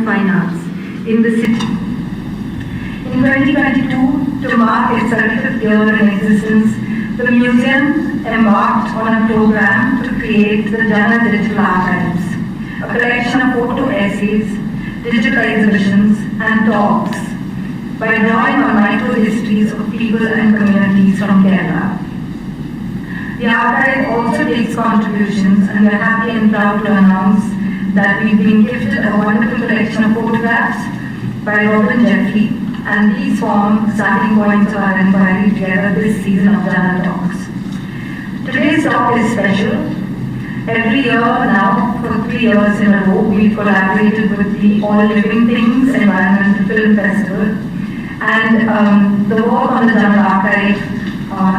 and Fine Arts in the city. In 2022, to mark its 35th year in existence, the museum embarked on a program to create the Jana Digital Archives, a collection of photo essays, digital exhibitions, and talks by drawing on micro-histories of people and communities from Kerala. The archive also takes contributions, and we are happy and proud to announce that we've been gifted a wonderful collection of photographs by Robin Jeffrey, and these form the starting points of our inquiry together this season of Jana Talks. Today's talk is special. Every year now, for 3 years in a row, we've collaborated with the All Living Things Environmental Film Festival, and the work on the Jana Archive,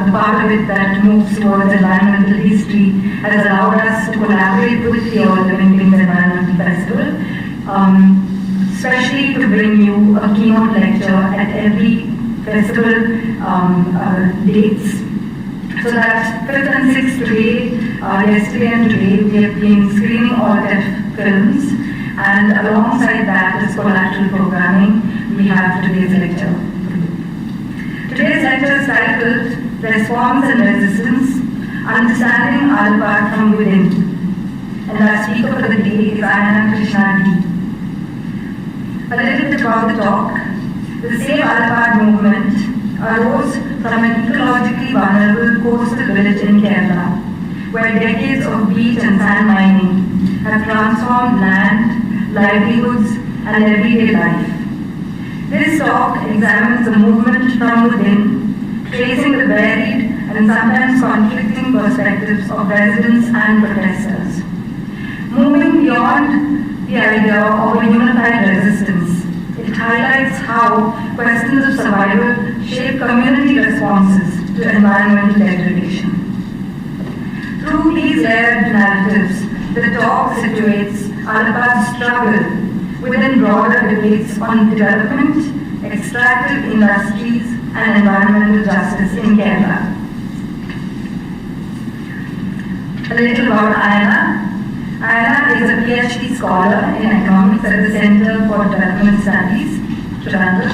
the part of it that moves towards environmental history, has allowed us to collaborate with the All Living Things Environmental Festival, especially to bring you a keynote lecture at every festival dates. So that 5th and 6th today, yesterday and today, we have been screening all deaf films, and alongside that is collateral programming we have today's lecture. Today's lecture is titled Response and Resistance, Understanding Alappad from Within, and our speaker for the day is Ayana Krishna D. A little bit about the talk. The Save Alappad Movement arose from an ecologically vulnerable coastal village in Kerala, where decades of beach and sand mining have transformed land, livelihoods, and everyday life. This talk examines the movement from within, tracing the varied and sometimes conflicting perspectives of residents and protestors. Moving beyond the idea of a unified resistance, it highlights how questions of survival shape community responses to environmental degradation. Through these layered narratives, the talk situates Alappad's struggle within broader debates on development, extractive industries, and environmental justice in Kerala. A little about Ayana. Ayana is a Ph.D. scholar in economics at the Center for Development Studies, Tata.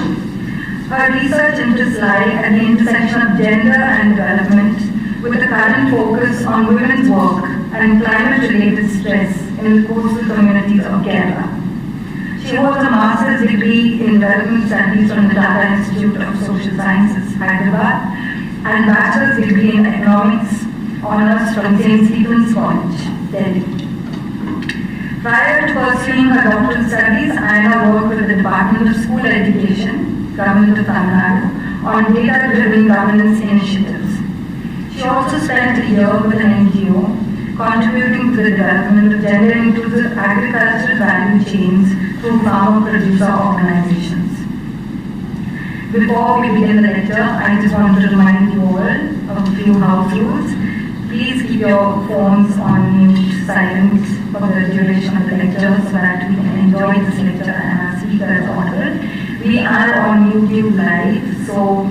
Her research interests lie at the intersection of gender and development, with a current focus on women's work and climate-related stress in the coastal communities of Kerala. She holds a master's degree in development studies from the Tata Institute of Social Sciences, Hyderabad, and bachelor's degree in economics honors from St. Stephen's College, Delhi. Prior to pursuing her doctoral studies, Ayana worked with the Department of School Education, Government of Tamil Nadu, on data-driven governance initiatives. She also spent a year with an NGO contributing to the development of gender-inclusive agricultural value chains through farmer-producer organizations. Before we begin the lecture, I just want to remind you all of a few house rules. Please keep your phones on mute, silent for the duration of the lecture so that we can enjoy this lecture and our speaker is audible. We are on YouTube live, so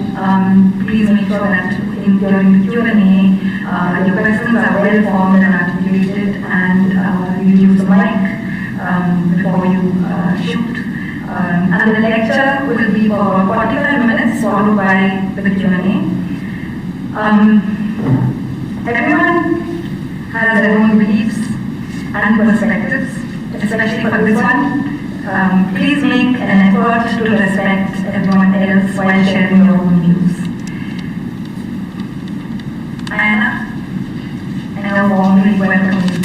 please make sure that during the Q&A, your questions are well formed and articulated, and you use the mic before you shoot. And the lecture will be for 45 minutes, followed by the Q&A. Everyone has their own beliefs and perspectives, especially for this one. Please make an effort to respect everyone else while sharing your own views. Ayana, I warmly welcome you.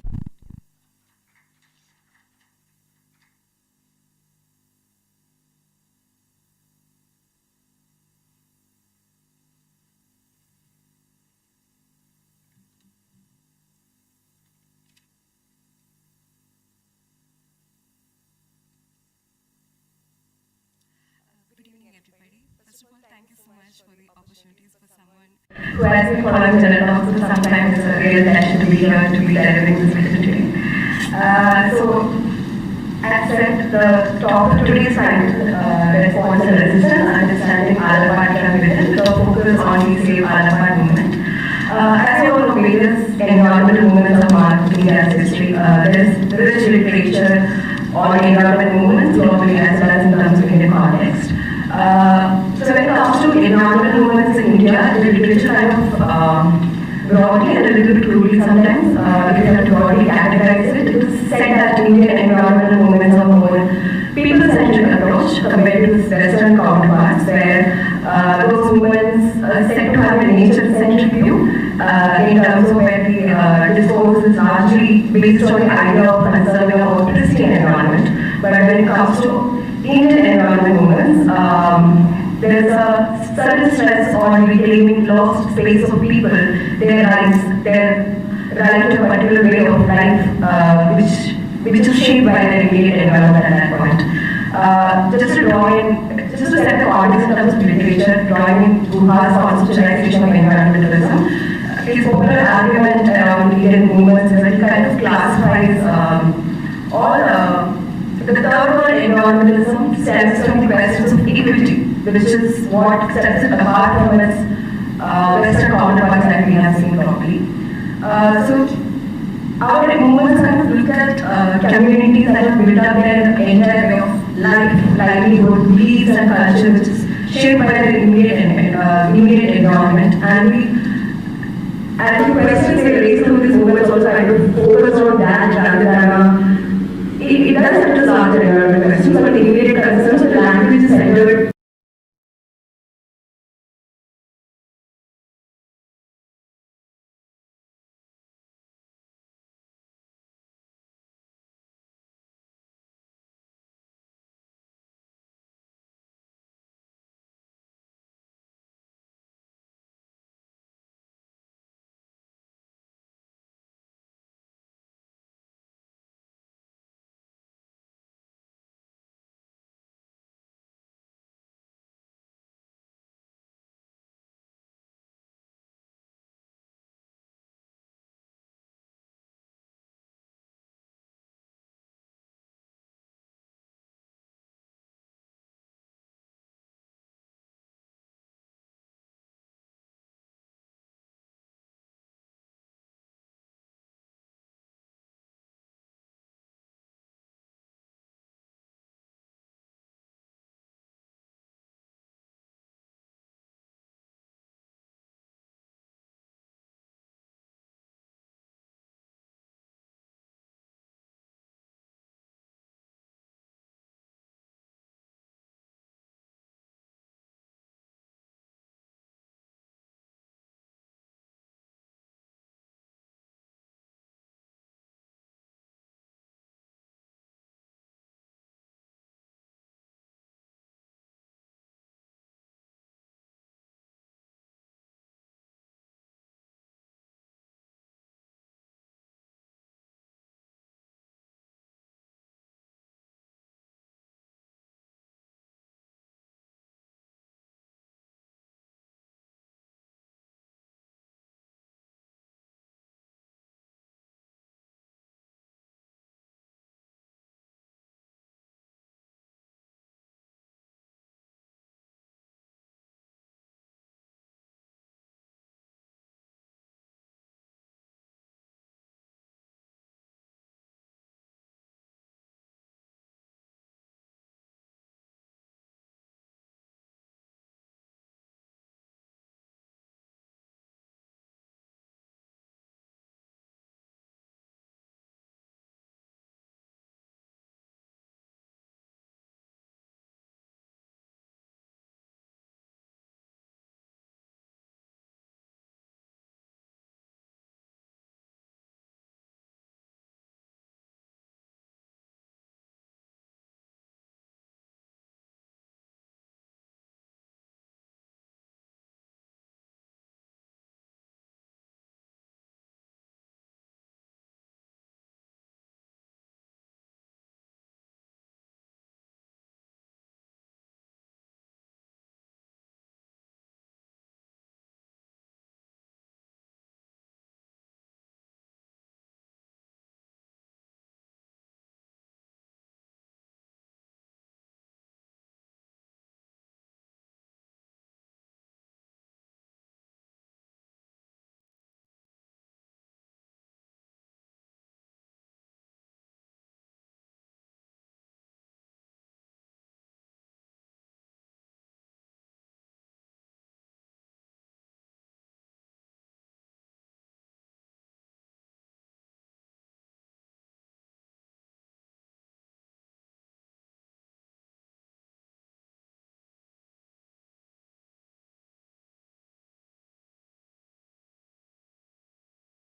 For the opportunities for someone who has been following the also sometimes it's a real pleasure to be here to be delivering this lecture today. So, as said, the talk of today's title, Response and Resistance, Understanding Alappad from Within, the focus on the Save Alappad Movement. As you all know, various environmental movements of India's history, there is rich literature on environmental movements, global So when it comes to environmental movements in India, the literature kind of broadly and a little bit crudely sometimes, if you have to broadly categorize it, it is said that Indian environmental movements are more people-centric approach compared to its Western counterparts, where those movements are said to have a nature-centric view in terms of where the discourse is largely based on the idea of conserving a more pristine environment. But when it comes to Indian environmental movements, there is a certain stress on reclaiming lost space of people, their rights, their right to a particular way of life, which is shaped by their immediate environment at that point. Just to set the context in terms of literature, drawing in Guha's conceptualization of environmentalism, his popular argument around Indian movements is that he kind of classifies all the third world environmentalism stems from the questions of equity, which is what sets it apart from its Western counterparts that we have seen properly. So our movements kind of look at communities that have built up their entire way of life, livelihood, beliefs and culture, which is shaped by their immediate environment. And the questions they raise through these movements also kind of focus on that rather than it does address larger environmental questions, but immediate concerns, the language is centered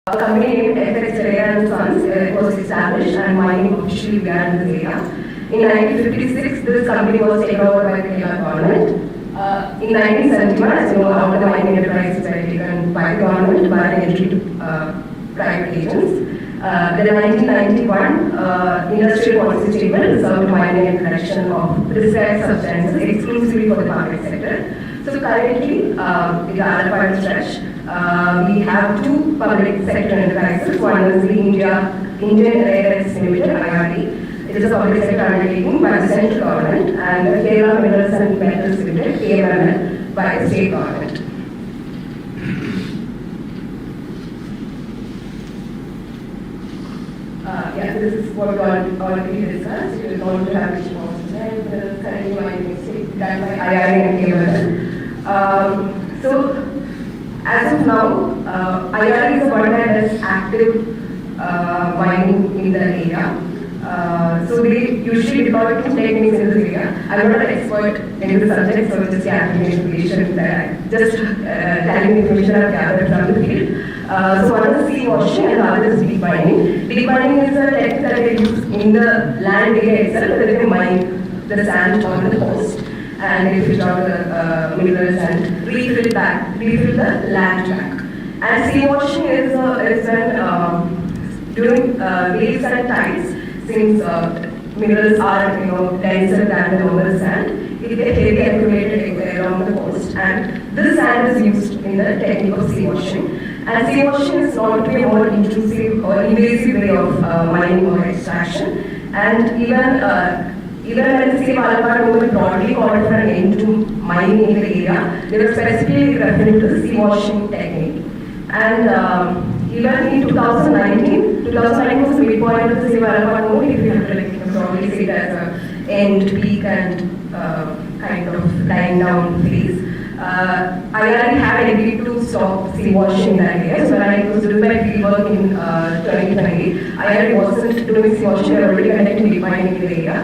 A company named FX and Sons was established and mining officially began in this area. In 1956, this company was taken over by the Kerala government. In 1971, as you know, all the mining enterprises were taken by the government by an entry to private agents. The 1991 industrial policy statement reserved mining and production of prescribed substances exclusively for the public sector. So currently, in the Alappad stretch, we have two public sector enterprises. One is the Indian Railways Limited, IRD. It is a public sector undertaking by the central government, and the Kerala Minerals and Metals Limited, KMML, by the state government. This is what we already discussed. It is going to have which was currently mining done by IRD and KMML. So, as of now, IRD is one that is active mining in the area. So they usually deploy two techniques in this area. I'm not an expert in this subject, so just the application that I just telling the information I've gathered from the field. So one is sea washing and the other is deep mining. Deep mining is a technique that they use in the land area itself, where they can mine the sand on the coast and they fish out the minerals and refill the land track. And sea washing is when during waves and tides, since minerals are denser than the normal sand, it gets heavily accumulated along the coast, and this sand is used in the technique of sea washing. And sea washing is known to be a more intrusive or invasive way of mining or extraction. And even when the Save Alappad Movement broadly called for an end to mining in the area, they were specifically referring to the sea washing technique. And even in 2019 was the midpoint of the Save Alappad Movement, if you have to probably say it as an end, peak, and kind of dying down phase. IRD had agreed to stop sea washing in that area. So when I was doing my field work in 2020, IRD wasn't doing sea washing, they were already conducting deep mining in the area.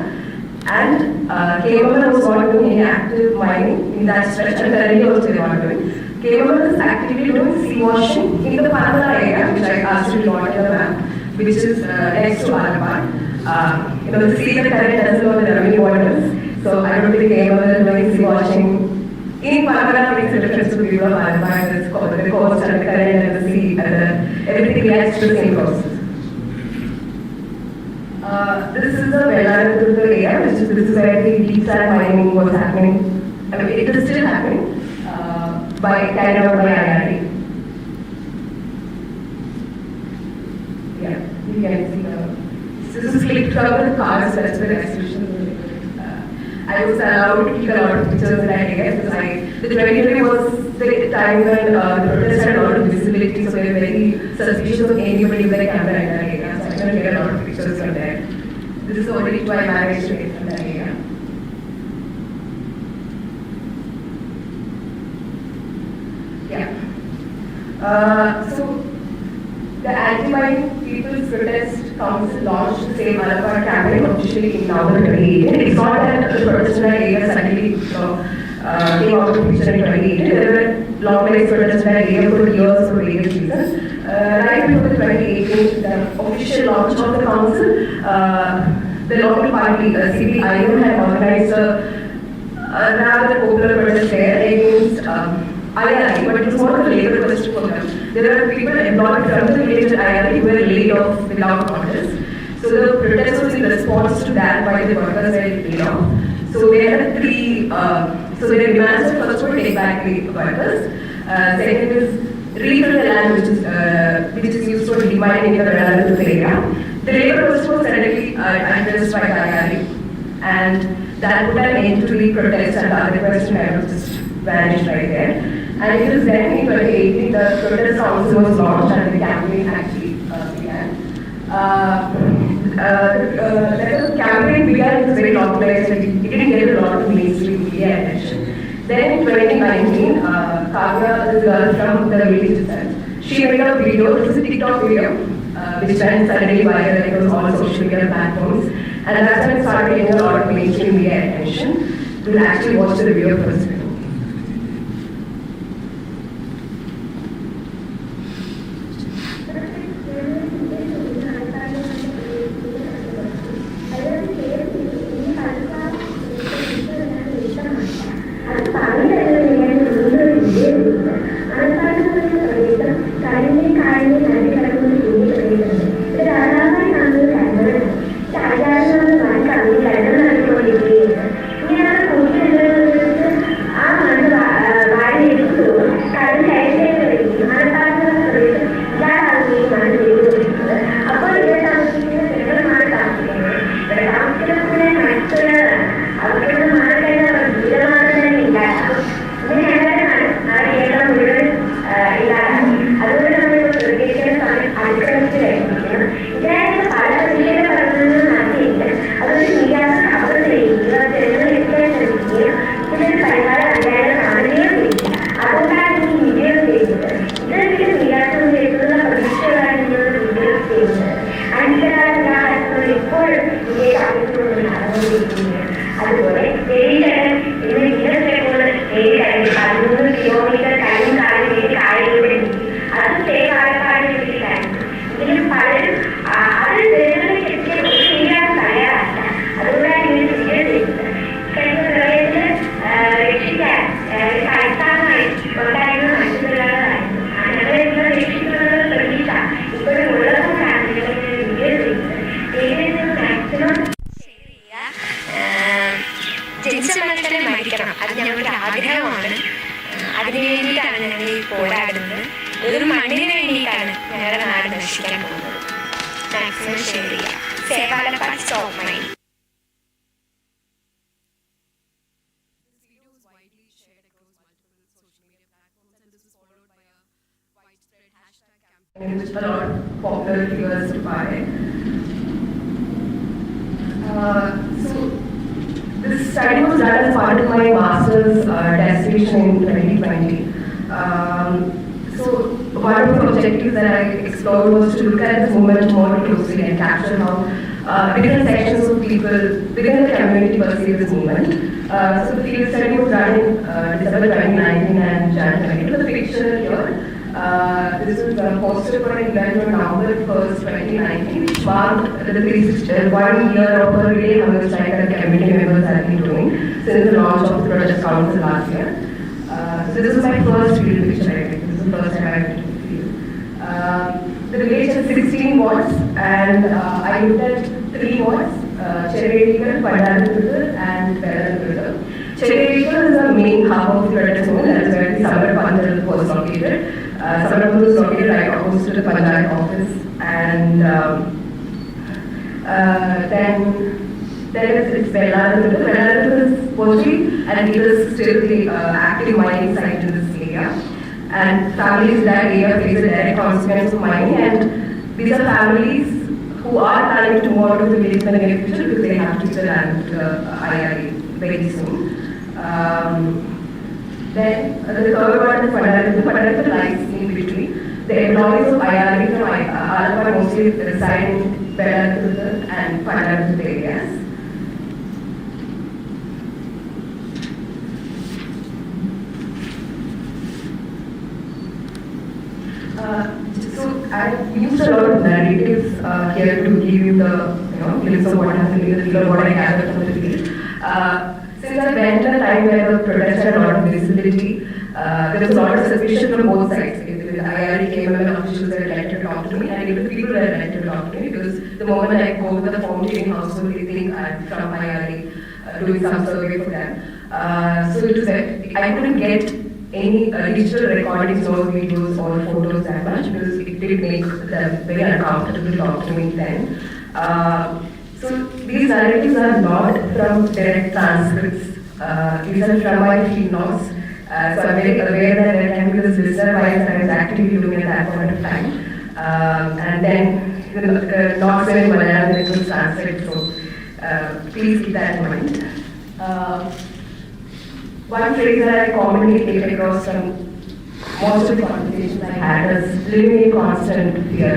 And KMML was not doing any active mining in that stretch, and currently also they are not doing. KMML is actively doing sea washing in the Panala area, which I asked you to plot in the map, which is next to Alappad. The sea that currently doesn't know the revenue waters, so I don't think KMML is doing sea washing. In Panala makes a difference to the people of Alappad, the coast and the current and the sea, and everything reacts to the same process. This is the Bachelor area, this is where the deep sand mining was happening. I mean, it is still happening. Carried out by IRD. Yeah, you can see this is clicked from the cars, that's where the exhibition. I was allowed to click a lot of pictures in that area because the 2020 was the time when the protests had a lot of visibility, so they were very suspicious of anybody with a camera in that area. So I couldn't get a lot of pictures from there. This is already why I managed to get from that area. So the Anti-Mining People's Protest Council launched the Save Alappad campaign officially in November 2018. It's not that the protest in that area suddenly came out of the picture in 2018. There were long-term protests in that area for years for various reasons. Right before the 2018, the official launch of the council, the local party, CPIM, had organized a rather popular protest there against IRD, but it was more of a labor question for them. There were people employed from the village at IRD who were laid off without notice. So the protest was in response to that by the workers were laid off. So there are three, so their demands were first were take back the workers. Second is refill the land which is used for demining the relevant area. The labor question was suddenly addressed by the IRD, and that put an end to the protest, and the other question kind of just vanished right there. And it was then in 2018 the protest council was launched and the campaign actually began. The campaign began, it was very localized, it didn't get a lot of mainstream media attention. Then in 2019, Kavya, the girl from the village itself, she made a video, it was a TikTok video, which went suddenly viral, it was on social media platforms. And that's when it started getting a lot of mainstream media attention. We'll actually watch the video first. അതുപോലെ ദേവീചരൻ ഇന്ന് Guinness record നേടിക്കഴിഞ്ഞ് 13 kilometre കഴിഞ്ഞ കാലത്തേക്ക് കായലിലൂടെ നീക്കി. അത് save Alappad വേണ്ടിയിട്ടായിരുന്നു. എങ്കിലും പലരും അത് ജനങ്ങളിലേക്ക് എത്തിയ ശരിയാൻ തയ്യാറല്ല. അതുകൊണ്ടാണ് ഇങ്ങനെ വീഡിയോ ചെയ്യുന്നത്. കഴിഞ്ഞ പ്രളയത്തിൽ രക്ഷിക്കാൻ അടിസ്ഥാനമായി ഉണ്ടായിരുന്ന മത്സ്യത്തൊഴിലാളികളായിരുന്നു. ഞങ്ങളെല്ലാം രക്ഷിക്കുന്നത് പ്രതീക്ഷ ഇപ്പോഴും ഉള്ളതുകൊണ്ടാണ് ഞങ്ങളിങ്ങനെ വീഡിയോ ചെയ്യുന്നത്. ദൈവം മാക്സിമം ജനിച്ച മനുഷ്യനെ മരിക്കണം, അത് ഞങ്ങളുടെ ആഗ്രഹമാണ്. അതിനു വേണ്ടിയിട്ടാണ് ഞങ്ങൾ ഈ പോരാടുന്നത്. ഒരു മണ്ണിന് വേണ്ടിയിട്ടാണ് ഞങ്ങളുടെ നാട് നശിക്കാൻ പോകുന്നത്. മാക്സിമം ഷെയർ ചെയ്യുക. Save Alappad, stop mind. In which a lot of popular figures to buy. So this study was done as part of my master's dissertation in 2020. So one of the objectives that I explored was to look at this movement more closely and capture how different sections of people within the community perceive this movement. So the field study was done in December 2019 and January 2020. The picture here. This was posted for an event on November 1st, 2019, which marked the 1 year of a relay hunger strike that the community members have been doing since the launch of the protest council last year. So this was my first field picture, I think. This is the first time I went to the field. The village has 16 wards, and I looked at 3 wards, Cherredigal, Padalapur, and Vellampur. Cherredigal is the main hub of the protest movement. That is where the Summer Pandal was located. Samarampur is located right opposite to the Panchayat office, and then there is Bachelor. Bachelor is mostly, and it is still the active mining site in this area. And families in that area face a direct consequence of mining, and these are families who are planning to move out of the village in the near future because they have to give the land to the IRA very soon. Then the third one is Padalapur lies in between. The employees of IRA from Alappad mostly reside in Padalapur and Padalapur areas. So I used a lot of narratives here to give you the glimpse of what happened in the field or what I gathered from the field. Since I went at a time where the protest had a lot of visibility, there was a lot of suspicion from both sides. The IRA came and officials were elected to talk to me, and even people were elected to talk to me because the moment I go to the form change household, they think I'm from IRA doing some survey for them. So it was I couldn't get any digital recordings, no videos or photos that much because it did make them very uncomfortable to talk to me then. So these narratives are not from direct transcripts. These are from my field notes. So I'm very aware that there can be this listener-wise I was actively doing at that point of time. And then not very Malayalam it was translated, so please keep that in mind. One phrase that I commonly take across from most of the conversations I had is living in constant fear.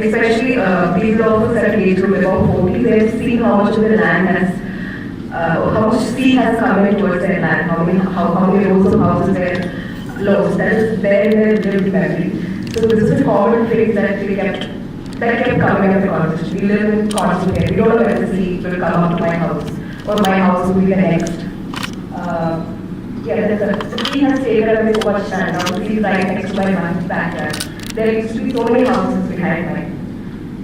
Especially people of a certain age group, about 40, they have seen how much of the land has, how much sea has come in towards their land, how many rows of houses were lost. That is their lived memory. So this is a common phrase that kept coming in the conversation. We live in constant fear. We don't know when the sea will come up to my house, or my house will be the next. The sea has taken away so much land. Now the sea is right next to my backyard. There used to be so many houses behind mine.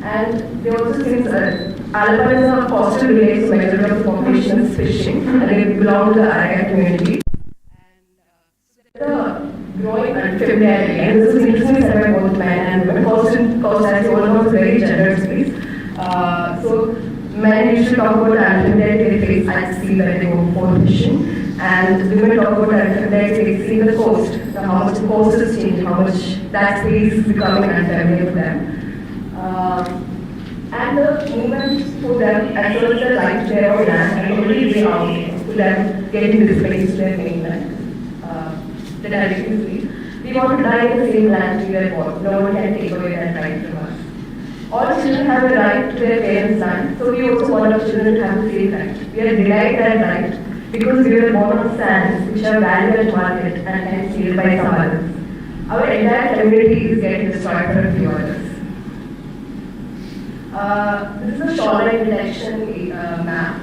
And they also since Alappad is a coastal village, so majority of the population is fishing, and they belong to the Araya community. And so there's a growing unfamiliarity, and this is interestingly said by both men and women. Coast, as you all know, is a very gendered space. So men usually talk about the unfamiliarity they face at sea when they go for fishing. And women talk about unfamiliarity they see the coast, how much the coast is changing, how much that space is becoming unfamiliar for them. And the movement for them asserts their right to their own land and only way out to them getting displaced to their mainland. The direction is we want to die in the same land we were born. No one can take away that right from us. all children have a right to their parents' land, so we also want our children to have the same right. We are denied that right because we were born on sands which are valued at market and hence sealed by some others. Our entire community is getting destroyed for a few others. This is a shoreline protection map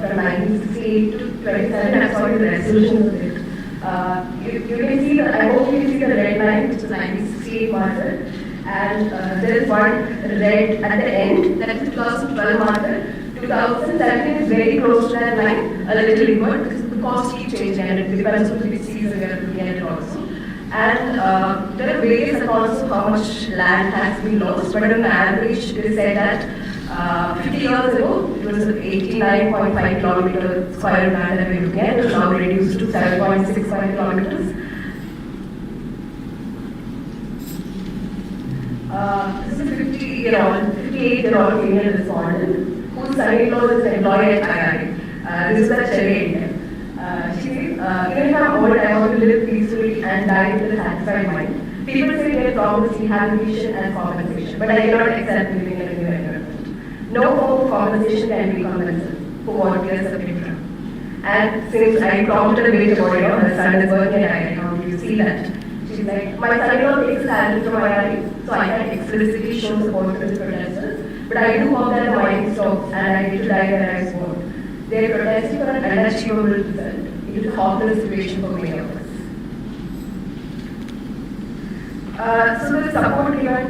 from 1968 to 2007. I'm sorry, the resolution of it. You can see I hope you can see the red line, which is 1968 marker, and there is one red at the end, that is 2012 marker. 2017 is very close to that line, a little inward, because the cost keeps changing and it depends on which season we are looking at it also. And there are various accounts of how much land has been lost, but on average, it is said that 50 years ago, it was 89.5 kilometers square of land that we were looking at. It is now reduced to 7.65 kilometers. This is a 58-year-old female respondent whose son-in-law is employed at IRA. This is a cherry. She says, even if I'm old, I want to live peacefully and die with a satisfied mind. People say they promise rehabilitation and compensation, but I cannot accept living in a new environment. No form of compensation can be compensation for what we are suffering from. And since I prompted a bit about her son is working at IRA, how do you see that? She's like, my son-in-law takes salary from IRA, so I can explicitly show support to the protestors, but I do hope that the mining stops and I get to die where I was born. They are protesting for an unachievable result. It is a hopeless situation for many of us. So the support given.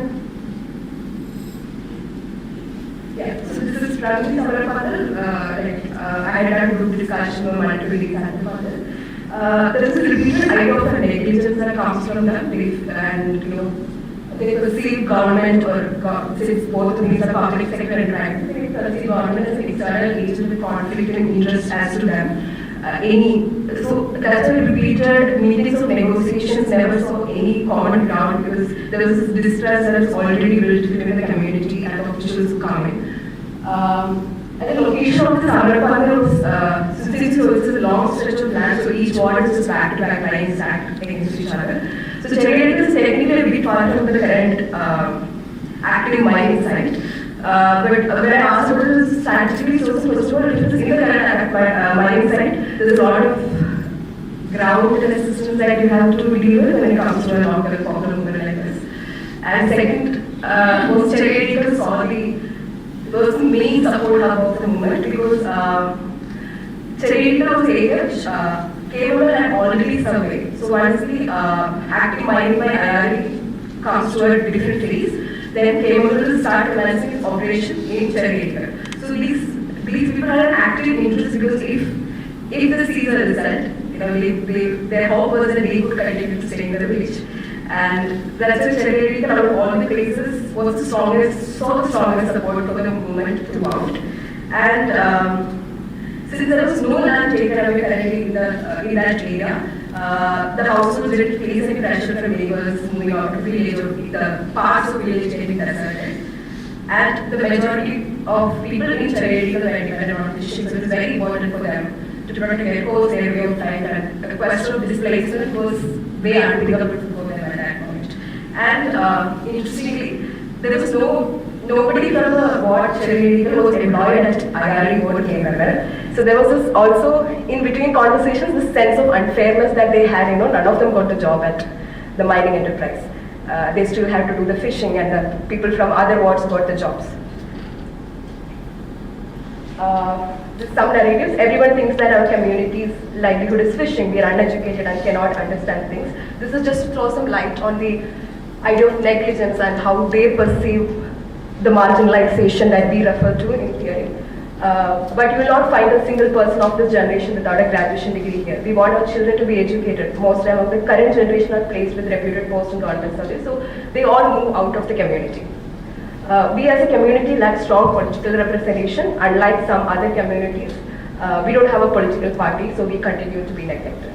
Yeah, so this is from the Save Alappad. I had done a group discussion on multiple days at the father. There is a repeated idea of a negligence that comes from them, and they perceive government or since both of these are public sector and private, they perceive government as an external agent with conflict and interest as to them. So that's why repeated meetings of negotiations never saw any common ground because there was this distrust that was already built within the community and the officials coming. And the location of the Save Alappad was, since it was a long stretch of land, so each ward is just back-to-back lines stacked against each other. So Chennai is technically a bit far from the current active mining site. But when I asked about this scientifically chosen, first of all, it was in the current mining site. There's a lot of ground resistance that you have to deal with when it comes to a long-term popular movement like this. And second, most Chennai saw was the main support hub of the movement because Chennai was an area which cable and already surveyed. So once the active mining by IRA comes to a different phase, then cable will start commencing its operation in Chennai. So these people had an active interest because if the sees a result, their hope was that they could continue to stay in the village. And that's why Chennai, out of all the places, was the strongest support for the movement throughout. And since there was no land taken away currently in that area, the households didn't face any pressure from neighbors moving out of the village or the parts of the village getting deserted. And the majority of people in Chennai were dependent on fishing, so it was very important for them to protect their coast, their way of life, and the question of displacement was way unthinkable for them at that point. And interestingly, there was nobody from the ward Chennai was employed at IRA board came well. So there was this also, in between conversations, this sense of unfairness that they had, none of them got the job at the mining enterprise. They still had to do the fishing and the people from other wards got the jobs. Some narratives, everyone thinks that our community's livelihood is fishing, we are uneducated and cannot understand things. This is just to throw some light on the idea of negligence and how they perceive the marginalization that we refer to in theory. But you will not find a single person of this generation without a graduation degree here. We want our children to be educated. Most of the current generation are placed with reputed posts in government service, so they all move out of the community. We as a community lack strong political representation. Unlike some other communities, we don't have a political party, so we continue to be neglected.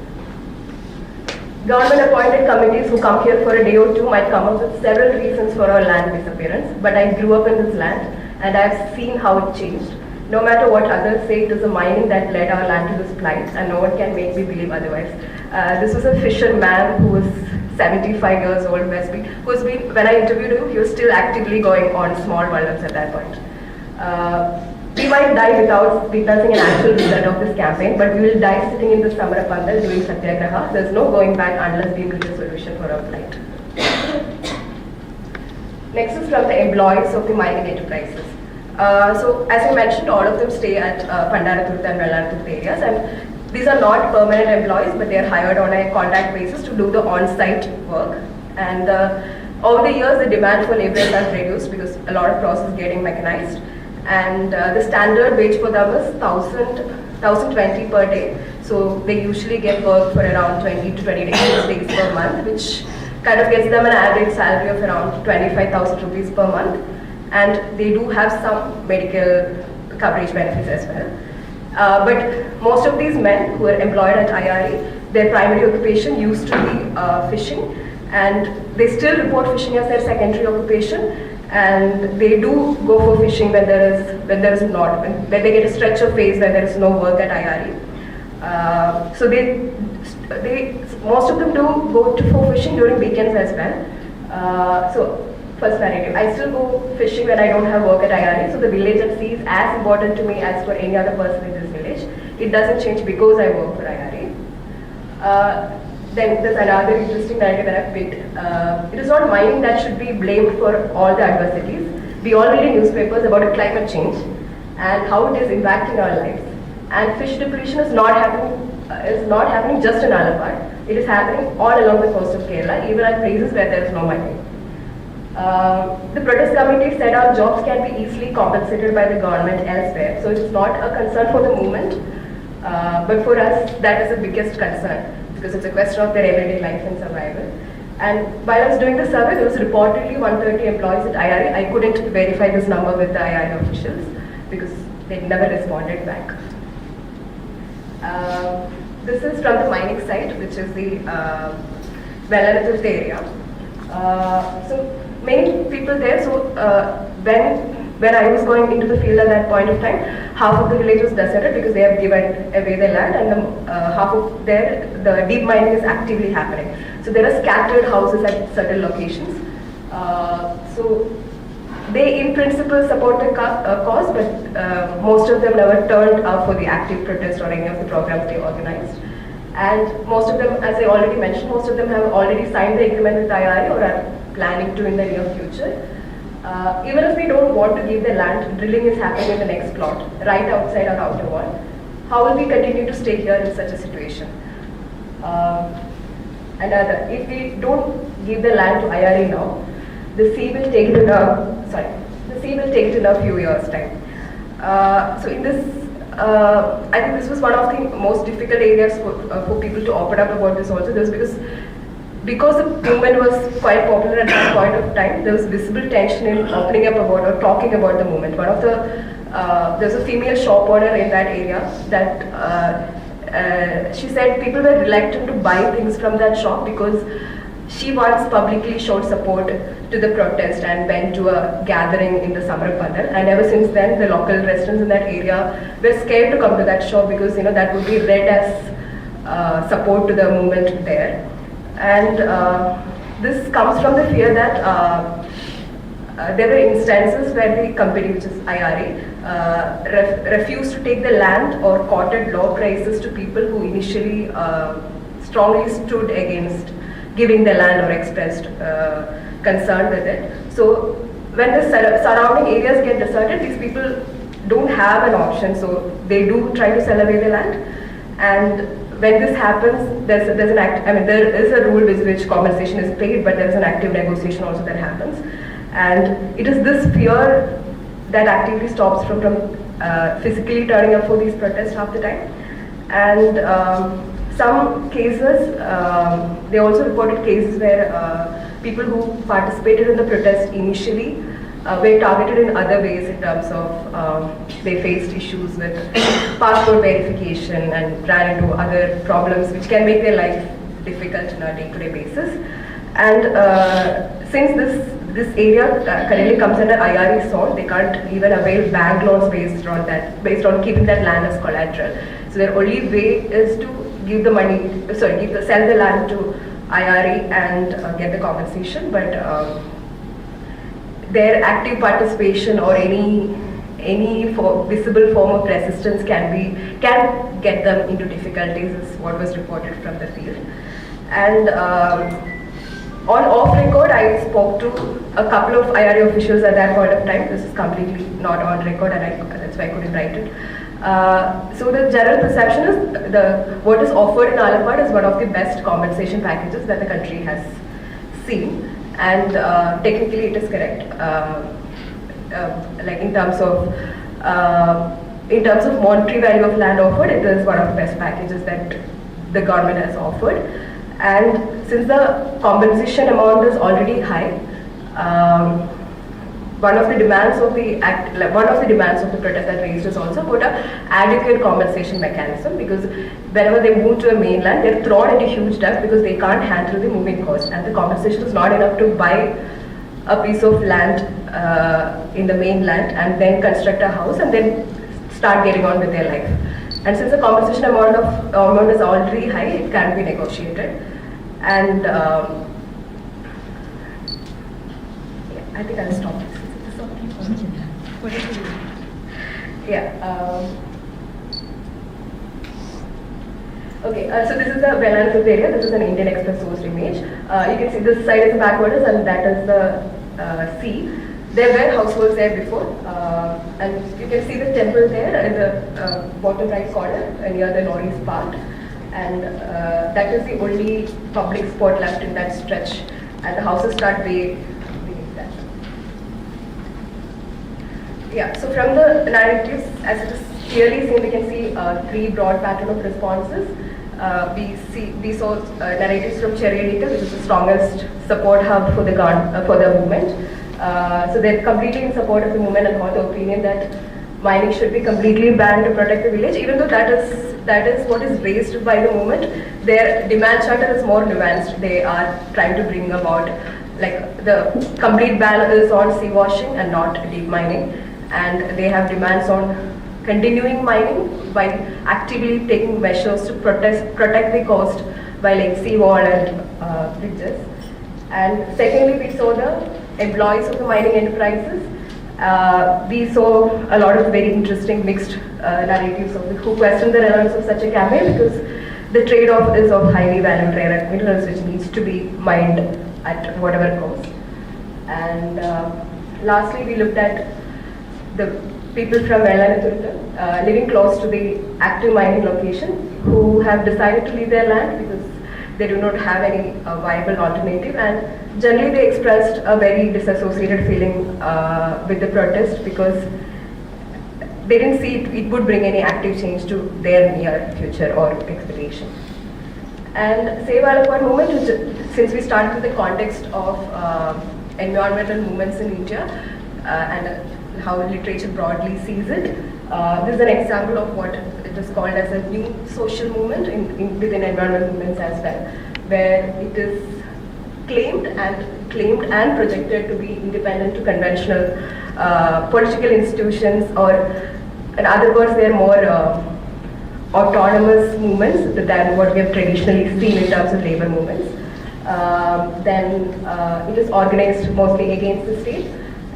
Government appointed committees who come here for a day or two might come up with several reasons for our land disappearance, but I grew up in this land and I've seen how it changed. No matter what others say, it is the mining that led our land to this plight, and no one can make me believe otherwise. This was a fisherman who was 75 years old, who's been, when I interviewed him, he was still actively going on small violence at that point. We might die without witnessing an actual result of this campaign, but we will die sitting in the Samara Pandal doing Satyagraha. There's no going back unless we get a solution for our plight. Next is from the employees of the mining enterprises. So as I mentioned, all of them stay at Pandarathurthu and Vellarathuruth areas, and these are not permanent employees, but they are hired on a contract basis to do the on-site work. And over the years, the demand for laborers has reduced because a lot of process is getting mechanized. And the standard wage for them is 1,020 per day. So they usually get work for around 20 to 26 days per month, which kind of gets them an average salary of around 25,000 rupees per month. And they do have some medical coverage benefits as well. But most of these men who are employed at IRE, their primary occupation used to be fishing, and they still report fishing as their secondary occupation. And they do go for fishing when there is not, when they get a stretch of phase when there is no work at IRE. So most of them do go for fishing during weekends as well. So first narrative, I still go fishing when I don't have work at IRE. So the village at sea is as important to me as for any other person in this village. It doesn't change because I work for IRE. Then there's another interesting narrative that I've picked. It is not mining that should be blamed for all the adversities. We all read in newspapers about climate change and how it is impacting our lives. And fish depletion is not happening just in Alappad. It is happening all along the coast of Kerala, even at places where there is no mining. The protest committee said our jobs can be easily compensated by the government elsewhere. So it's not a concern for the movement, but for us that is the biggest concern, because it's a question of their everyday life and survival. And while I was doing the survey, there was reportedly 130 employees at IRE. I couldn't verify this number with the IRE officials because they never responded back. This is from the mining site, which is the Vellarathuruth area. So many people there. So when I was going into the field at that point of time, half of the village was deserted because they have given away their land, and half of there, the deep mining is actively happening. So there are scattered houses at certain locations. So they in principle support the cause, but most of them never turned up for the active protest or any of the programs they organized. And most of them, as I already mentioned, most of them have already signed the agreement with IRE or are planning to in the near future. Even if we don't want to give the land, drilling is happening in the next plot, right outside our outer wall. How will we continue to stay here in such a situation? Another, if we don't give the land to IRE now, the sea will take it in a few years' time. So in this, I think this was one of the most difficult areas for people to open up about this also. This because the movement was quite popular at that point of time, there was visible tension in opening up about or talking about the movement. One of the, there's a female shop owner in that area that she said people were reluctant to buy things from that shop because she once publicly showed support to the protest and went to a gathering in the Samarapandal, and ever since then the local residents in that area were scared to come to that shop because that would be read as support to the movement there. And this comes from the fear that there were instances where the company, which is IRE, refused to take the land or quoted low prices to people who initially strongly stood against giving the land or expressed concern with it. So when the surrounding areas get deserted, these people don't have an option, so they do try to sell away the land. And when this happens, there is a rule with which compensation is paid, but there is an active negotiation also that happens. And it is this fear that actively stops from physically turning up for these protests half the time. And some cases, they also reported cases where people who participated in the protest initially were targeted in other ways in terms of they faced issues with passport verification and ran into other problems which can make their life difficult on a day-to-day basis. And since this area currently comes under IRE zone, they can't even avail bank loans based on keeping that land as collateral. So their only way is to sell the land to IRA and get the compensation, but their active participation or any visible form of resistance can get them into difficulties, is what was reported from the field. And on off record, I spoke to a couple of IRA officials at that point of time. This is completely not on record, and that's why I couldn't write it. So the general perception is what is offered in Alappad is one of the best compensation packages that the country has seen, and technically it is correct. Like in terms of monetary value of land offered, it is one of the best packages that the government has offered. And since the compensation amount is already high, one of the demands of the protest that raised is also about an adequate compensation mechanism, because whenever they move to a mainland, they're thrown into huge debt because they can't handle the moving cost, and the compensation is not enough to buy a piece of land in the mainland and then construct a house and then start getting on with their life. And since the compensation amount is already high, it can be negotiated. And yeah, I think I'll stop this. Yeah. Okay, so this is the well-analyzed area. This is an Indian Express sourced image. You can see this side is the backwaters and that is the sea. There were households there before, and you can see the temple there in the bottom right corner near the lorries parked. And that is the only public spot left in that stretch. And the houses start way beneath that. Yeah, so from the narratives, as it is clearly seen, we can see three broad pattern of responses. We saw narratives from Cheryadika, which is the strongest support hub for the movement. So they're completely in support of the movement and hold the opinion that mining should be completely banned to protect the village, even though that is what is raised by the movement. Their demand charter is more nuanced. They are trying to bring about, like, the complete ban is on sea washing and not deep mining, and they have demands on continuing mining by actively taking measures to protect the coast by like seawall and bridges. And secondly, we saw the employees of the mining enterprises. We saw a lot of very interesting mixed narratives of who question the relevance of such a campaign, because the trade-off is of highly valued rare earth minerals which needs to be mined at whatever cost. And lastly, we looked at the people from Ayana living close to the active mining location who have decided to leave their land because they do not have any viable alternative, and generally they expressed a very disassociated feeling with the protest because they didn't see it would bring any active change to their near future or expectation. And Save Alappad Movement, since we started with the context of environmental movements in India and how literature broadly sees it, this is an example of what it is called as a new social movement within environmental movements as well, where it is claimed and projected to be independent to conventional political institutions, or in other words, they are more autonomous movements than what we have traditionally seen in terms of labor movements. Then it is organized mostly against the state,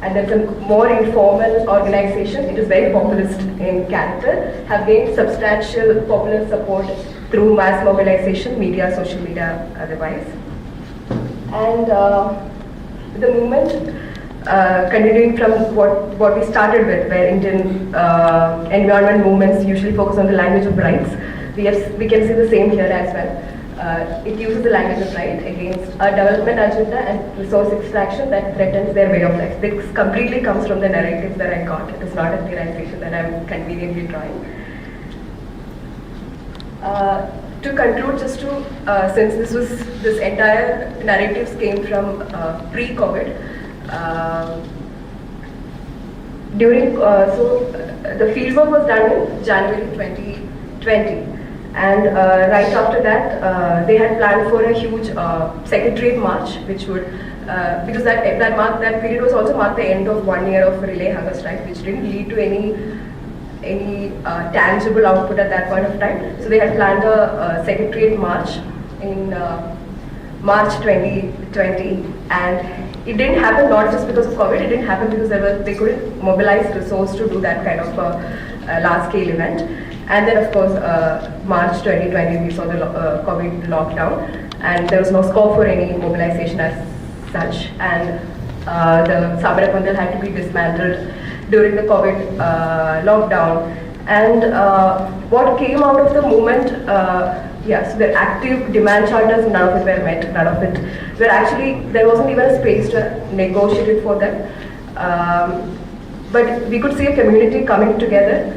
and there's a more informal organization. It is very populist in character, have gained substantial popular support through mass mobilization, media, social media, otherwise. And the movement, continuing from what we started with, where Indian environment movements usually focus on the language of rights, we can see the same here as well. It uses the language of right against a development agenda and resource extraction that threatens their way of life. This completely comes from the narratives that I got. It is not a theorization that I'm conveniently drawing. To conclude, just to, since this entire narratives came from pre-COVID, so the fieldwork was done in January 2020. And right after that, they had planned for a huge secretariat march, which would, because that period was also marked the end of 1 year of relay hunger strike, which didn't lead to any tangible output at that point of time. So they had planned a secretariat march in March 2020, and it didn't happen not just because of COVID. It didn't happen because they couldn't mobilize resource to do that kind of large-scale event. And then, of course, March 2020, we saw the COVID lockdown, and there was no scope for any mobilization as such. And the Samara Pandal had to be dismantled during the COVID lockdown. And what came out of the movement, so the active demand charters, none of it were met, none of it were actually, there wasn't even a space to negotiate it for them. But we could see a community coming together,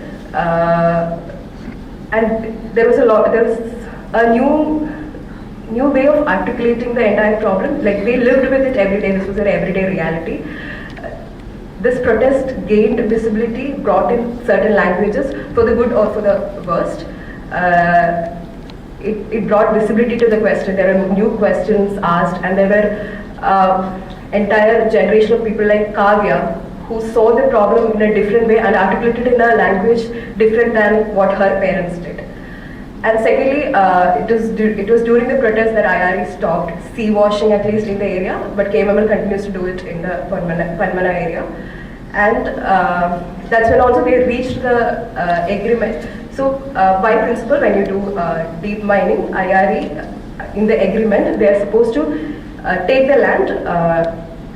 and there was a new way of articulating the entire problem. Like, they lived with it every day. This was their everyday reality. This protest gained visibility, brought in certain languages, for the good or for the worst. It brought visibility to the question. There were new questions asked, and there were entire generation of people like Kavya who saw the problem in a different way and articulated in a language different than what her parents did. And secondly, it was during the protest that IRE stopped sea washing, at least in the area, but KMML continues to do it in the Panmana area. And that's when also they reached the agreement. So by principle, when you do deep mining, IRE, in the agreement, they are supposed to take the land,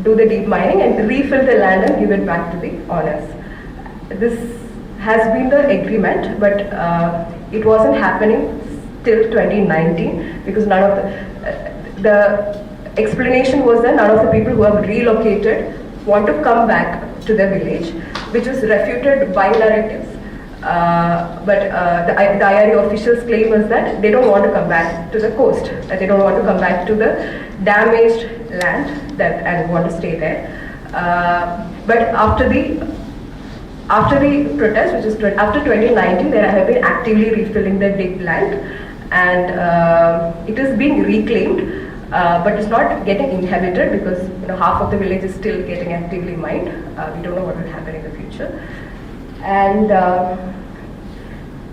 do the deep mining, and refill the land and give it back to the owners. This has been the agreement, but it wasn't happening till 2019 because none of the explanation was that none of the people who have relocated want to come back to the village, which was refuted by narratives. But the IRE officials' claim was that they don't want to come back to the coast, that they don't want to come back to the damaged land and want to stay there. But after the protest, which is after 2019, they have been actively refilling the dig land, and it is being reclaimed. But it's not getting inhabited because half of the village is still getting actively mined. We don't know what will happen in the future. And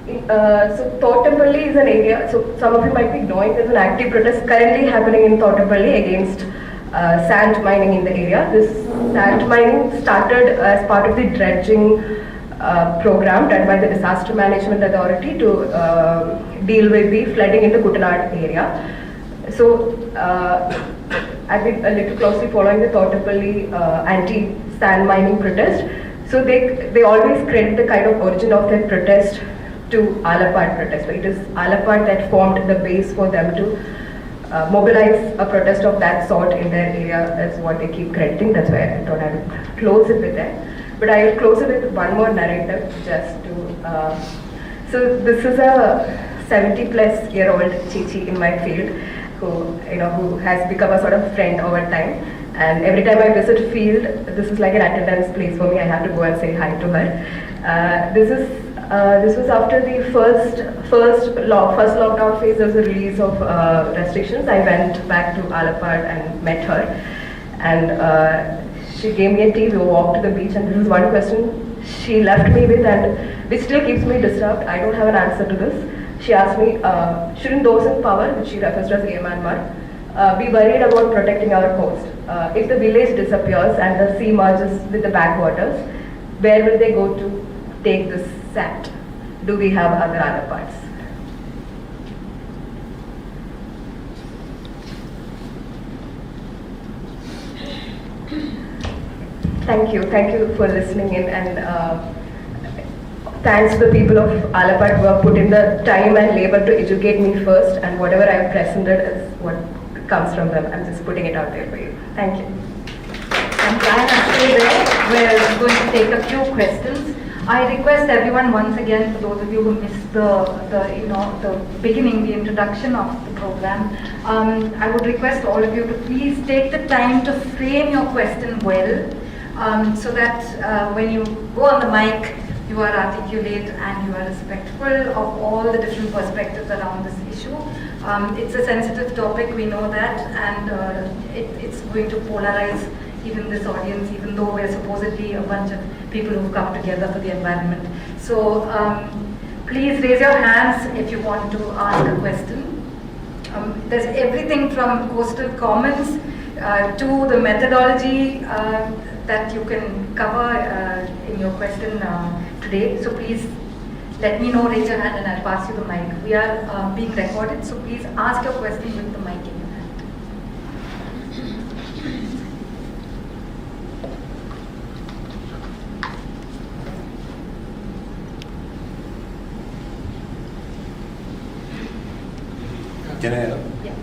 so Thottappally is an area, so some of you might be knowing there's an active protest currently happening in Thottappally against sand mining in the area. This sand mining started as part of the dredging program done by the Disaster Management Authority to deal with the flooding in the Kuttanad area. So I've been a little closely following the Thottappally anti-sand mining protest. So they always credit the kind of origin of their protest to Alappad protest. It is Alappad that formed the base for them to mobilize a protest of that sort in their area, is what they keep crediting. That's why I thought I would close it with that. But I will close it with one more narrative just to. So this is a 70-plus-year-old chichi in my field who has become a sort of friend over time. And every time I visit field, this is like an attendance place for me. I have to go and say hi to her. This was after the first lockdown phase. There was a release of restrictions. I went back to Alappad and met her, and she gave me a tea. We walked to the beach, and this is one question she left me with, and which still keeps me disturbed. I don't have an answer to this. She asked me, shouldn't those in power, which she refers to as Myanmar, be worried about protecting our coast? If the village disappears and the sea merges with the backwaters, where will they go to take this sand? Do we have other Alappads? Thank you for listening in, and thanks to the people of Alappad who have put in the time and labor to educate me first, and whatever I have presented is what comes from them. I'm just putting it out there for you. Thank you. And Ayana, stay there. We're going to take a few questions. I request everyone once again, for those of you who missed the beginning, the introduction of the program, I would request all of you to please take the time to frame your question well, so that when you go on the mic, you are articulate and you are respectful of all the different perspectives around this issue. It's a sensitive topic, we know that, and it's going to polarize even this audience, even though we're supposedly a bunch of people who've come together for the environment. So please raise your hands if you want to ask a question. There's everything from coastal commons to the methodology that you can cover in your question today. So please let me know, raise your hand, and I'll pass you the mic. We are being recorded, so please ask your question with the mic in your hand. Can I? Yeah.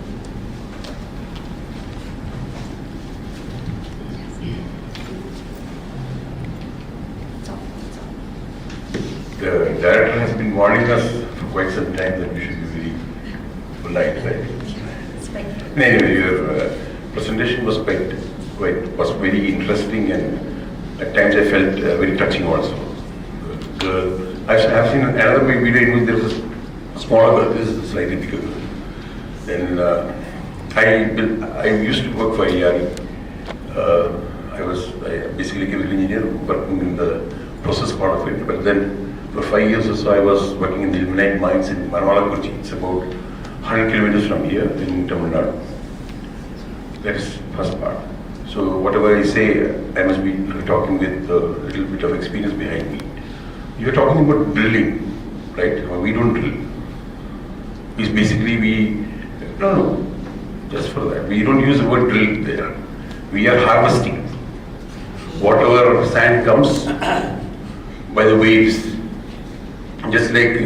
The director has been warning us for quite some time that we should be very polite, right? Anyway, your presentation was was very interesting, and at times I felt very touching also. I've seen another video in which there was a smaller girl, this is slightly bigger girl. Then I used to work for ARE. I was basically a chemical engineer working in the process part of it, but then for 5 years or so I was working in the ilmenite mines in Manalakurchi. It's about 100 kilometers from here in Tamil Nadu. That is first part. So whatever I say, I must be talking with a little bit of experience behind me. You're talking about drilling, right? We don't drill. It's basically no, just for that. We don't use the word drill there. We are harvesting. Whatever sand comes by the waves, just like,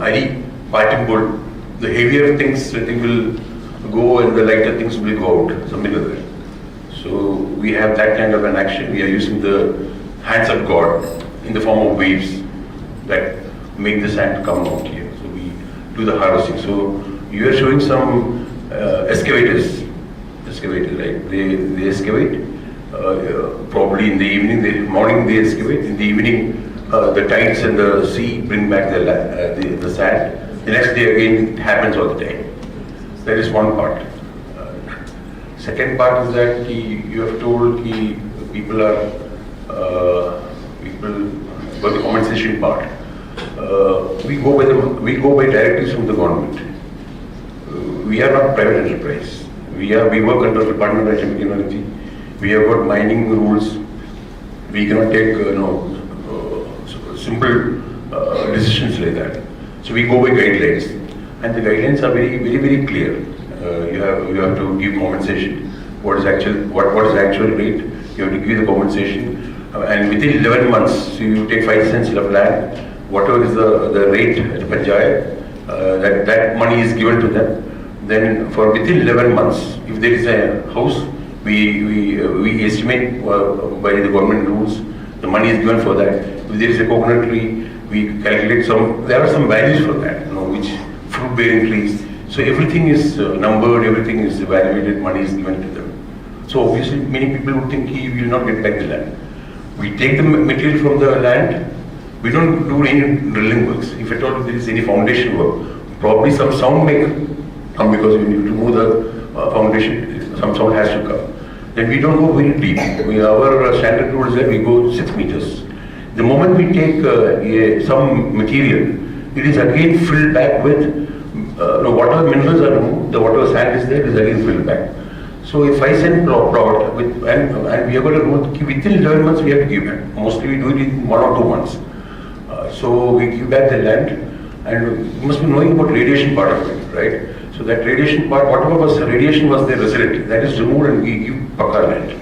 any parting board, the heavier things I think will go and the lighter things will go out, something like that. So we have that kind of an action. We are using the hands of God in the form of waves that make the sand come out here. So we do the harvesting. So you are showing some excavators, right? They excavate. Probably in the evening, the morning they excavate. In the evening, the tides and the sea bring back the sand. The next day again, it happens all the time. That is one part. Second part is that you have told people about the compensation part. We go by directives from the government. We are not private enterprise. We work under the Department of Chemical Energy. We have got mining rules. We cannot take simple decisions like that. So we go by guidelines, and the guidelines are very clear. You have to give compensation. What is the actual rate? You have to give the compensation, and within 11 months, so you take 5 cents of land. Whatever is the rate at Panchayat, that money is given to them. Then for within 11 months, if there is a house, we estimate by the government rules, the money is given for that. If there is a coconut tree, we calculate there are some values for that, which fruit bearing trees. So everything is numbered, everything is evaluated, money is given to them. So obviously many people would think we will not get back the land. We take the material from the land, we don't do any drilling works. If at all there is any foundation work, probably some sound may come because we need to move the foundation, some sound has to come. Then we don't go very deep. Our standard rule is that we go 6 meters. The moment we take some material, it is again filled back with whatever minerals are removed, the whatever sand is there is again filled back. So if 5 cent plot and we have got a rule, within 11 months we have to give back. Mostly we do it in 1 or 2 months. So we give back the land, and you must be knowing about radiation part of it, right? So that radiation part, whatever radiation was there resident, that is removed and we give Pakka land.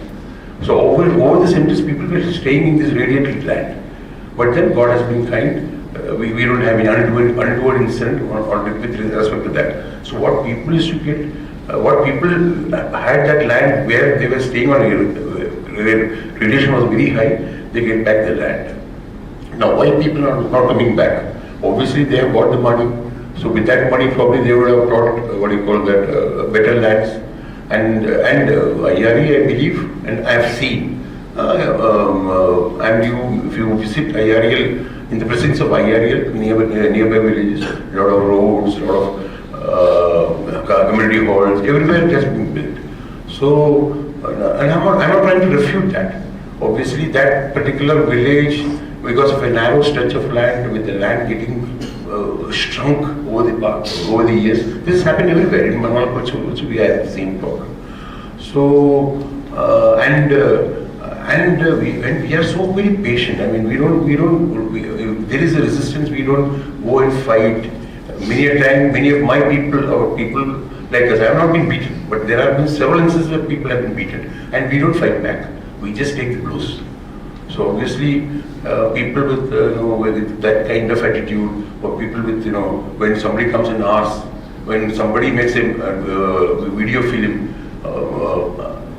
So over the centuries, people were staying in this radiated land. But then God has been kind. We don't have any untoward incident with respect to that. So what people used to get, what people had that land where they were staying on, where radiation was very high, they get back the land. Now why people are not coming back? Obviously they have got the money. So with that money probably they would have brought, better lands. And IRE, I believe, and I have seen, if you visit IREL, in the presence of IREL, nearby villages, a lot of roads, a lot of community halls, everywhere it has been built. So, and I'm not trying to refute that. Obviously, that particular village, because of a narrow stretch of land, with the land getting shrunk over the years. This has happened everywhere. In Manala also we had the same talk. So we are so very patient. I mean, if there is a resistance, we don't go and fight. Many a time, many of my people or people like us, I have not been beaten, but there have been several instances where people have been beaten, and we don't fight back. We just take the blows. So obviously, people with that kind of attitude, or people with when somebody comes and asks, when somebody makes a video film,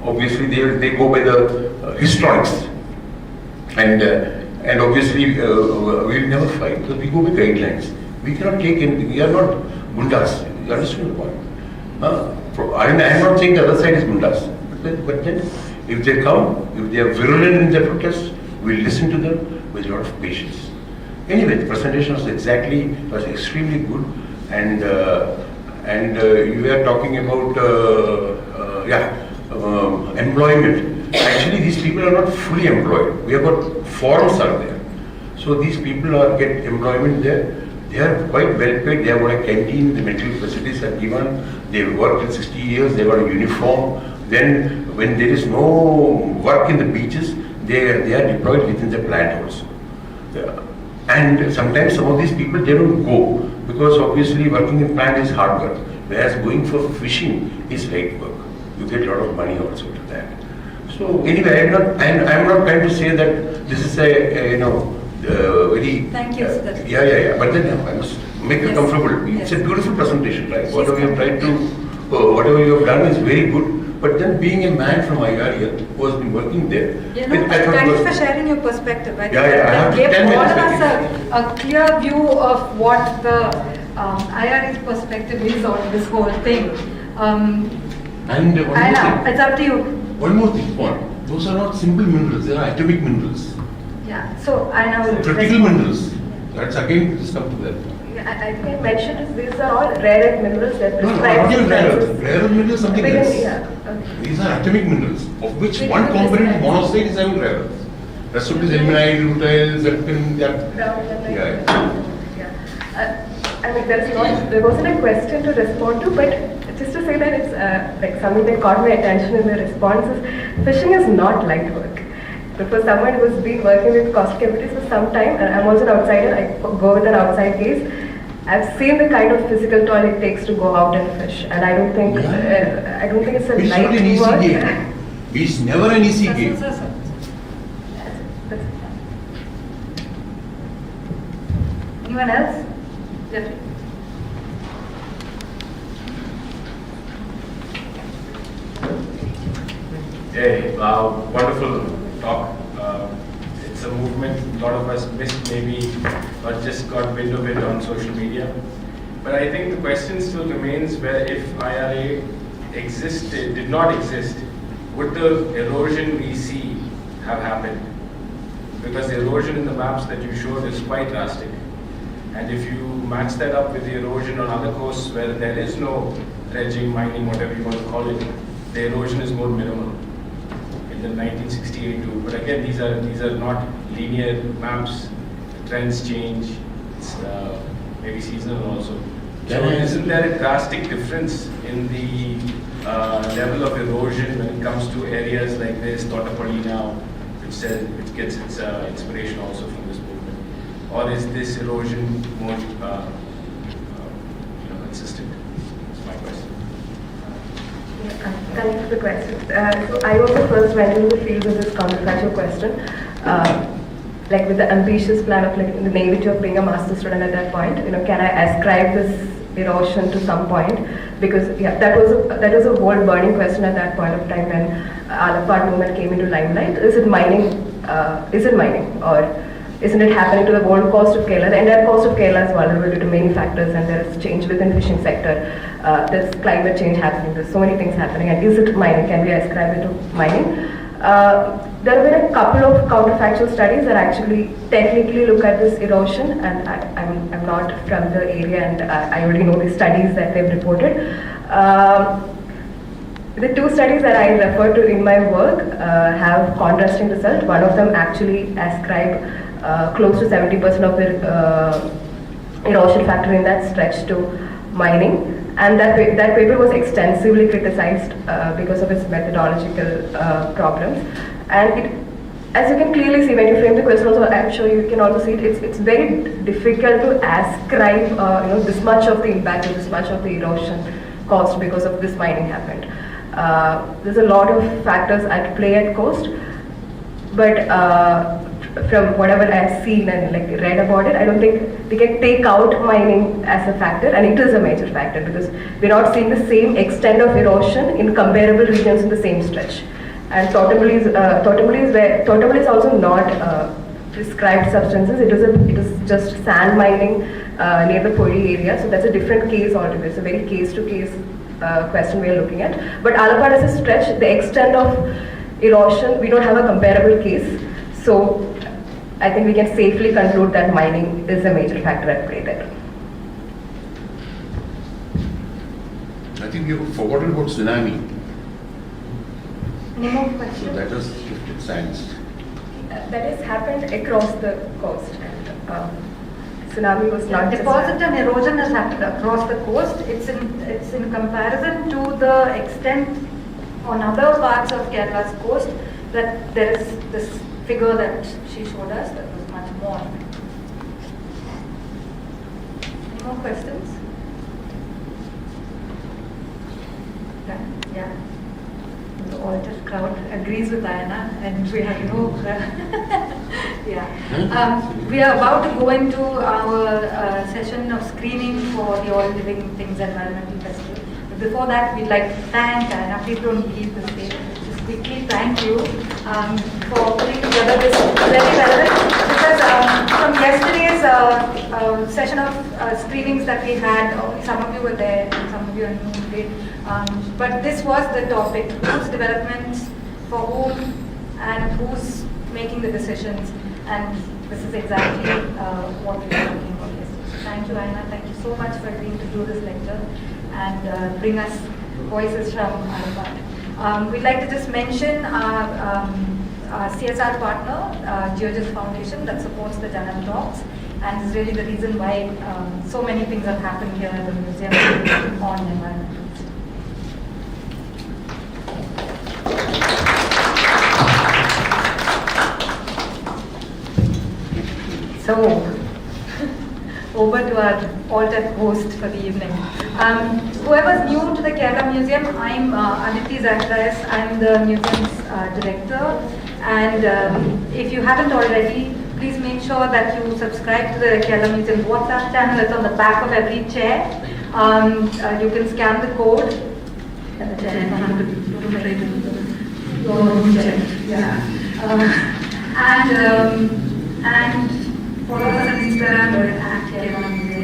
obviously they go by the histrionics, and obviously we'll never fight because we go by guidelines. We cannot take anything. We are not gundas. You understand the point? I am not saying the other side is gundas, but then if they come, if they are virulent in their protests, we'll listen to them with a lot of patience. Anyway, the presentation was extremely good, and you were talking about employment. Actually, these people are not fully employed. We have got forums are there, so these people get employment there. They are quite well paid. They have got a canteen. The medical facilities are given. They worked for 60 years. They got a uniform. Then, when there is no work in the beaches, they are deployed within the plant also. And sometimes some of these people, they don't go because obviously working in plant is hard work, whereas going for fishing is light work. You get a lot of money also to that. So anyway, I'm not trying to say that this is a very. Thank you. Yeah. But then I must make you comfortable. It's a beautiful presentation, right? Whatever you have tried to, whatever you have done is very good. But then being a man from Ayana who has been working there, thank you for sharing your perspective. I think I gave all of us a clear view of what the Ayana's perspective is on this whole thing. Ayana, it's up to you. One more thing, those are not simple minerals, they are atomic minerals. Yeah, so Ayana will critical minerals. That's again, just come to that. I think I mentioned is these are all rare earth minerals that prescribed. No, rare earth minerals is something else. Yeah, okay. These are atomic minerals, of which one component monoxide is having rare earth. Rest of it is ilmenite, rutile, zircon, I mean, there wasn't a question to respond to, but just to say that it's like something that caught my attention in the response is fishing is not light work. But for someone who's been working with caustic chemicals for some time, and I'm also an outsider, I go with an outside gaze, I've seen the kind of physical toll it takes to go out and fish, and I don't think it's a light work. It's never an easy game. Anyone else? Jeffrey. Hey, wonderful talk. It's a movement a lot of us missed, maybe, or just got wind of it on social media. But I think the question still remains where if IRA did not exist, would the erosion we see have happened? Because the erosion in the maps that you showed is quite drastic. And if you match that up with the erosion on other coasts where there is no dredging, mining, whatever you want to call it, the erosion is more minimal. In the 1968 too. But again, these are not linear maps. The trends change. It's maybe seasonal also. So isn't there a drastic difference in the level of erosion when it comes to areas like this, Tata now, which gets its inspiration also from this movement? Or is this erosion more consistent? That's my question. Thank you for the question. So I also first went into the field with this counterfactual question, like with the ambitious plan of like the naivety of being a master's student at that point. Can I ascribe this erosion to some point? Because that was a whole burning question at that point of time when Alappad movement came into limelight. Is it mining? Or isn't it happening to the whole coast of Kerala? The entire coast of Kerala is vulnerable due to many factors, and there is change within the fishing sector. There's climate change happening. There's so many things happening. And is it mining? Can we ascribe it to mining? There have been a couple of counterfactual studies that actually technically look at this erosion, and I'm not from the area, and I already know the studies that they've reported. The two studies that I refer to in my work have contrasting results. One of them actually ascribe close to 70% of the erosion factor in that stretch to mining. And that paper was extensively criticized because of its methodological problems. And it, as you can clearly see when you frame the question, also I'm sure you can also see it. It's very difficult to ascribe this much of the impact or this much of the erosion caused because of this mining happened. There's a lot of factors at play at coast, but from whatever I've seen and read about it, I don't think we can take out mining as a factor, and it is a major factor because we're not seeing the same extent of erosion in comparable regions in the same stretch. And Thotumali is also not prescribed substances. It is just sand mining near the Puri area, so that's a different case altogether. It's a very case-to-case question we are looking at. But Alappad as a stretch, the extent of erosion, we don't have a comparable case. So I think we can safely conclude that mining is a major factor at play there. I think you've forgotten about tsunami. Any more So questions? that has shifted sands. That has happened across the coast. Tsunami was not Deposit and erosion has happened across the coast. It's in comparison to the extent on other parts of Kerala's coast that there is this figure that she showed us that was much more. Any more questions? Yeah. The altered crowd agrees with Ayana, and we have no. Yeah. We are about to go into our session of screening for the All Living Things Environmental Festival. But before that, we'd like to thank Ayana. Please don't leave the stage. Just quickly thank you for putting together this very relevant, because from yesterday's session of screenings that we had, some of you were there and some of you are new today. But this was the topic: who's development for whom and who's making the decisions. And this is exactly what we were talking about yesterday. So thank you, Ayana. Thank you so much for agreeing to do this lecture and bring us voices from Alappad. We'd like to just mention our CSR partner, Georges Foundation, that supports the Janam Talks, and is really the reason why so many things have happened here at the museum on environment. So, over to our alternate host for the evening. Whoever's new to the Kerala Museum, I'm Aditi Zacharias. I'm the museum's director. And if you haven't already, please make sure that you subscribe to the Kerala Museum's WhatsApp channel. It's on the back of every chair. You can scan the code. And follow us on Instagram or at Kerala Museum.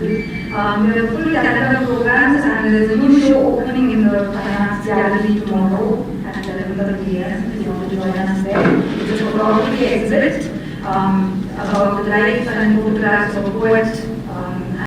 We have a full calendar of programs, and there's a new show opening in the Finance Gallery tomorrow at 11:30 p.m. if you want to join us there. It's a photography exhibit about the life and photographs of poet